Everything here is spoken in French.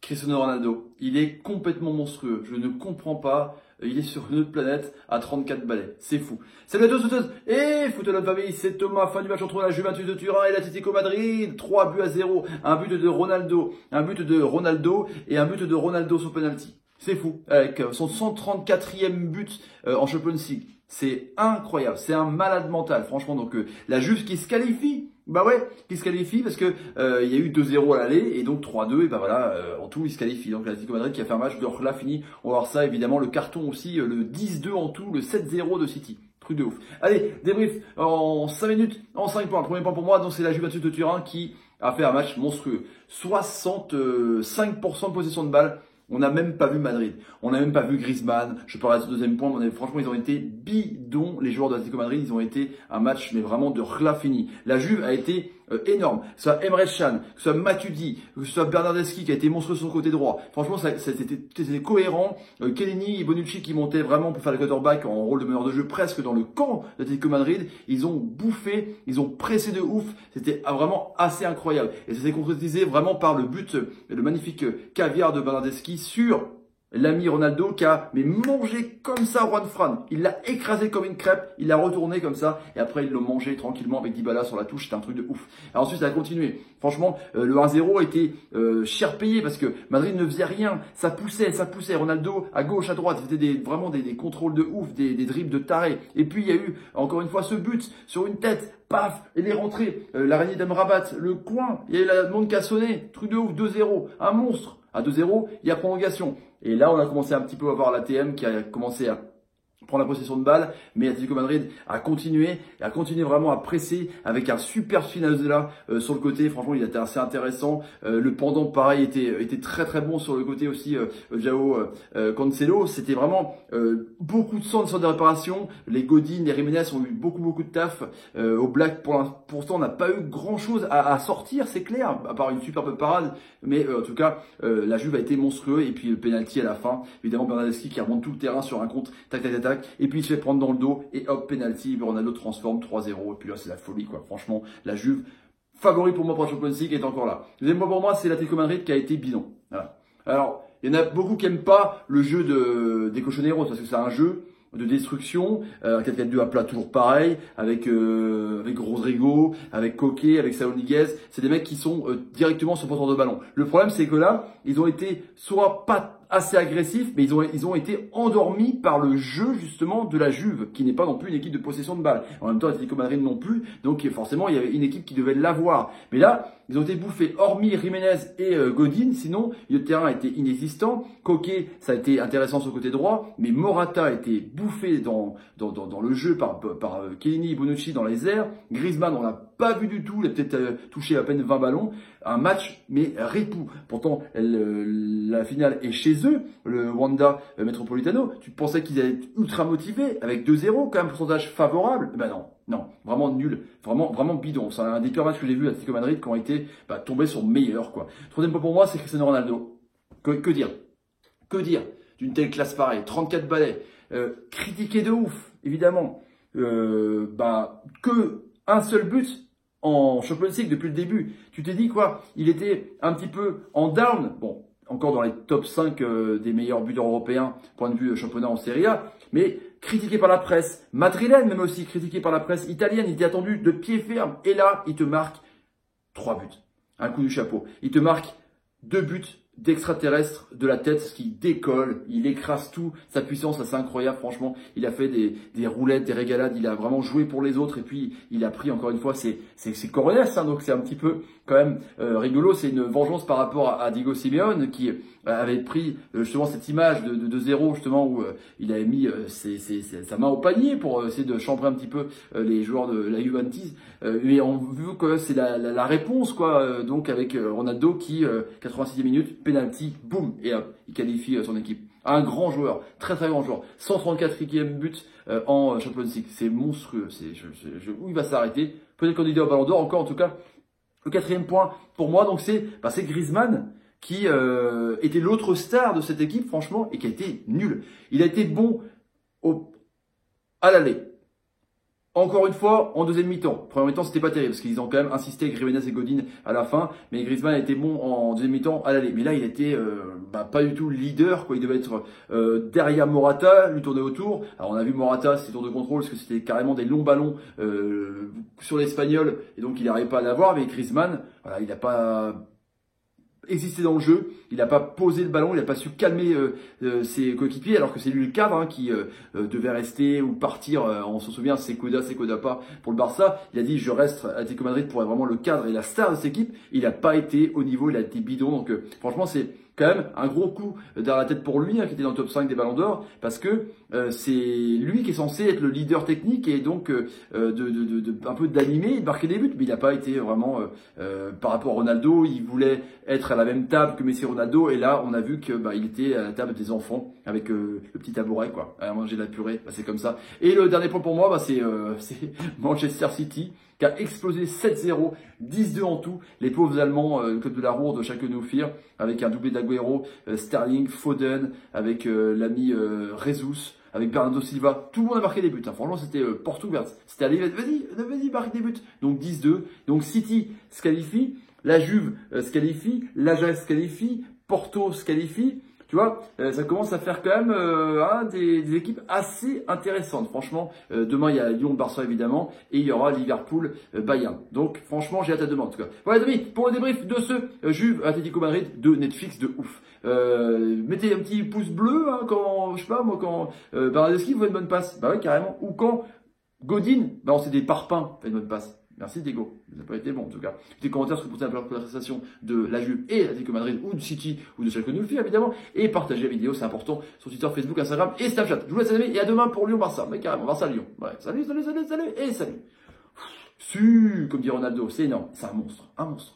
Cristiano Ronaldo, il est complètement monstrueux. Je ne comprends pas. Il est sur une autre planète à 34 balais. C'est fou. Salut à tous. Et foot de la famille, c'est Thomas. Fin du match entre la Juventus de Turin et l'Atlético Madrid. 3-0. Un but de Ronaldo. Un but de Ronaldo et un but de Ronaldo sur penalty. C'est fou. Avec son 134e but en Champions League. C'est incroyable. C'est un malade mental, franchement. Donc la Juve qui se qualifie. Bah ouais, qui se qualifie parce que il y a eu 2-0 à l'aller et donc 3-2 et bah voilà, en tout il se qualifie. Donc l'Atlético Madrid qui a fait un match de là fini. On va voir ça évidemment, le carton aussi, le 10-2 en tout, le 7-0 de City. Truc de ouf. Allez, débrief en 5 minutes, en 5 points. Le premier point pour moi, donc c'est la Juventus de Turin qui a fait un match monstrueux. 65% de possession de balle. On n'a même pas vu Madrid. On n'a même pas vu Griezmann. Je parle à ce deuxième point. Franchement, ils ont été bidons. Les joueurs de l'Atlético Madrid, ils ont été un match, mais vraiment de fini. La Juve a été énorme. Que ce soit Emre Can, que ce soit Matuidi, que ce soit Bernardeschi qui a été monstrueux sur le côté droit. Franchement, c'était cohérent. Kellini et Bonucci qui montaient vraiment pour faire le quarterback en rôle de meneur de jeu presque dans le camp de l'Atlético Madrid. Ils ont bouffé, ils ont pressé de ouf. C'était vraiment assez incroyable. Et ça s'est concrétisé vraiment par le but, le magnifique caviar de Bernardeschi sur l'ami Ronaldo qui a mangé comme ça Juan Fran. Il l'a écrasé comme une crêpe, il l'a retourné comme ça et après ils l'ont mangé tranquillement avec Dybala sur la touche. C'était un truc de ouf. Alors ensuite ça a continué. Franchement le 1-0 était cher payé parce que Madrid ne faisait rien. Ça poussait. Ronaldo à gauche, à droite. C'était vraiment des contrôles de ouf, des dribbles de taré. Et puis il y a eu encore une fois ce but sur une tête. Paf, il est rentré. L'araignée d'Amrabat, le coin. Il y a eu la demande qui a sonné. Truc de ouf, 2-0. Un monstre. À 2-0, il y a prolongation. Et là, on a commencé un petit peu à voir l'ATM qui a commencé à prendre la possession de balle, mais Atlético Madrid a continué vraiment à presser avec un super Spinazzola sur le côté. Franchement, il était assez intéressant. Le pendant, pareil, était très très bon sur le côté aussi. Joao Cancelo, c'était vraiment beaucoup de centres de réparation. Les Godin, les Jiménez ont eu beaucoup de taf. Au Black, pour l'instant, on n'a pas eu grand chose à sortir, c'est clair, à part une superbe parade. Mais en tout cas, la Juve a été monstrueux. Et puis le penalty à la fin, évidemment Bernardeschi qui remonte tout le terrain sur un contre, tac. Et puis il se fait prendre dans le dos et hop, penalty, Ronaldo transforme 3-0 et puis là c'est la folie quoi. Franchement, la Juve, favori pour moi pour la Champions League, est encore là. Deuxième point pour moi, c'est l'Atlético Madrid qui a été bidon. Voilà. Alors, il y en a beaucoup qui n'aiment pas le jeu des Cochoneros parce que c'est un jeu de destruction, 4-4-2 à plat toujours pareil, avec Rodrigo, avec Koké, avec Saúl Ñíguez. C'est des mecs qui sont directement sur le porteur de ballon. Le problème c'est que là, ils ont été soit pas assez agressifs, mais ils ont été endormis par le jeu justement de la Juve, qui n'est pas non plus une équipe de possession de balle. En même temps, l'Atlético Madrid non plus, donc forcément il y avait une équipe qui devait l'avoir. Mais là, ils ont été bouffés, hormis Jiménez et Godin, sinon le terrain était inexistant. Koké, ça a été intéressant sur le côté droit, mais Morata a été bouffé dans le jeu par Kellini et Bonucci dans les airs. Griezmann, on l'a pas vu du tout, il a peut-être touché à peine 20 ballons. Un match, mais ripou. Pourtant, la finale est chez eux, le Wanda Metropolitano. Tu pensais qu'ils allaient être ultra motivés, avec 2-0, quand même, pourcentage favorable. Ben non, vraiment nul, vraiment bidon. C'est un des pires matchs que j'ai vu à Atlético Madrid qui ont été tombés sur meilleur, quoi. Troisième point pour moi, c'est Cristiano Ronaldo. Que dire d'une telle classe pareille, 34 balais, critiqué de ouf, évidemment. Que un seul but en Champions League depuis le début. Tu t'es dit quoi? Il était un petit peu en down. Bon, encore dans les top 5 des meilleurs buteurs européens, point de vue championnat en Serie A, mais critiqué par la presse madrilène, même aussi critiqué par la presse italienne. Il était attendu de pied ferme. Et là, il te marque 3 buts. Un coup du chapeau. Il te marque 2 buts d'extraterrestre de la tête, qui décolle, il écrase tout, sa puissance, c'est incroyable, franchement, il a fait des roulettes, des régalades, il a vraiment joué pour les autres, et puis il a pris encore une fois, c'est Coronel, hein, donc c'est un petit peu quand même rigolo, c'est une vengeance par rapport à Diego Simeone, qui avait pris justement cette image de 0 justement, où il avait mis sa main au panier pour essayer de chambrer un petit peu les joueurs de la Juventus, mais on veut que c'est la réponse, quoi, donc avec Ronaldo qui, 86e minute, penalty, boum, et hop, il qualifie son équipe. Un grand joueur, très grand joueur. 134e but en Champions League. C'est monstrueux. Où il va s'arrêter? Peut-être candidat au Ballon d'Or encore, en tout cas. Le quatrième point pour moi, donc c'est Griezmann qui était l'autre star de cette équipe, franchement, et qui a été nul. Il a été bon à l'aller. Encore une fois, en deuxième mi-temps. Première mi-temps, c'était pas terrible parce qu'ils ont quand même insisté avec Jiménez et Godin à la fin. Mais Griezmann était bon en deuxième mi-temps à l'aller. Mais là, il était pas du tout leader, quoi. Il devait être derrière Morata, lui tourner autour. Alors on a vu Morata, ses tours de contrôle, parce que c'était carrément des longs ballons sur l'Espagnol. Et donc il n'arrivait pas à l'avoir. Mais Griezmann, voilà, il n'a pas existé dans le jeu, il n'a pas posé le ballon, il n'a pas su calmer ses coéquipiers, alors que c'est lui le cadre qui devait rester ou partir. On s'en souvient, c'est Coda pas pour le Barça. Il a dit je reste à Atlético Madrid pour être vraiment le cadre et la star de cette équipe. Il n'a pas été au niveau, il a été bidon. Donc franchement c'est quand même un gros coup derrière la tête pour lui, qui était dans le top 5 des ballons d'or, parce que c'est lui qui est censé être le leader technique et donc un peu d'animer et de marquer des buts, mais il n'a pas été vraiment par rapport à Ronaldo. Il voulait être à la même table que Messi et Ronaldo, et là on a vu que il était à la table des enfants avec le petit tabouret quoi, à manger de la purée, c'est comme ça. Et le dernier point pour moi, c'est Manchester City qui a explosé 7-0, 10-2 en tout. Les pauvres Allemands, le club de la Rourde, chacun nous firent, avec un doublé d'Agüero, Sterling, Foden, avec l'ami Jesus, avec Bernardo Silva. Tout le monde a marqué des buts. Franchement, c'était porte ouverte. C'était allez, vas-y, marque des buts. Donc 10-2. Donc City se qualifie, la Juve se qualifie, l'Ajax se qualifie, Porto se qualifie. Tu vois, ça commence à faire quand même des équipes assez intéressantes. Franchement, demain il y a Lyon-Barça évidemment, et il y aura Liverpool-Bayern. Donc franchement, j'ai hâte à demain en tout cas. Voilà les amis, pour le débrief de ce Juve Atlético Madrid de Netflix de ouf. Mettez un petit pouce bleu quand, je sais pas moi, quand Bernardeschi vous fait une bonne passe. Bah ouais, carrément. Ou quand Godin, on c'est des parpaings, fait une bonne passe. Merci Diego, ça n'a pas été bon en tout cas. Des commentaires sur la prestation de la Juve et l'Atlético Madrid ou du City ou de Schalke 04 évidemment. Et partagez la vidéo, c'est important, sur Twitter, Facebook, Instagram et Snapchat. Je vous laisse les amis et à demain pour Lyon-Barça. Mais carrément, Barça-Lyon. Ouais, salut et salut. Su, comme dit Ronaldo, c'est énorme, c'est un monstre, un monstre.